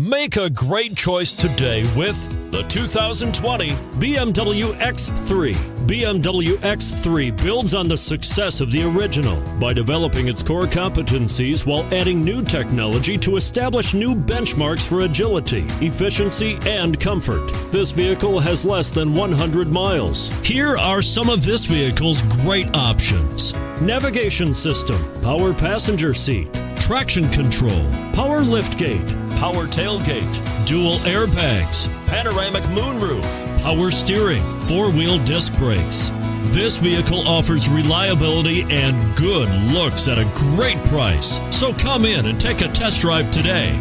Make a great choice today with the 2020 BMW X3. BMW X3 builds on the success of the original by developing its core competencies while adding new technology to establish new benchmarks for agility, efficiency, and comfort. This vehicle has less than 100 miles. Here are some of this vehicle's great options: navigation system, power passenger seat, traction control, power liftgate, power tailgate, dual airbags, panoramic moonroof, power steering, four-wheel disc brakes. This vehicle offers reliability and good looks at a great price. So come in and take a test drive today.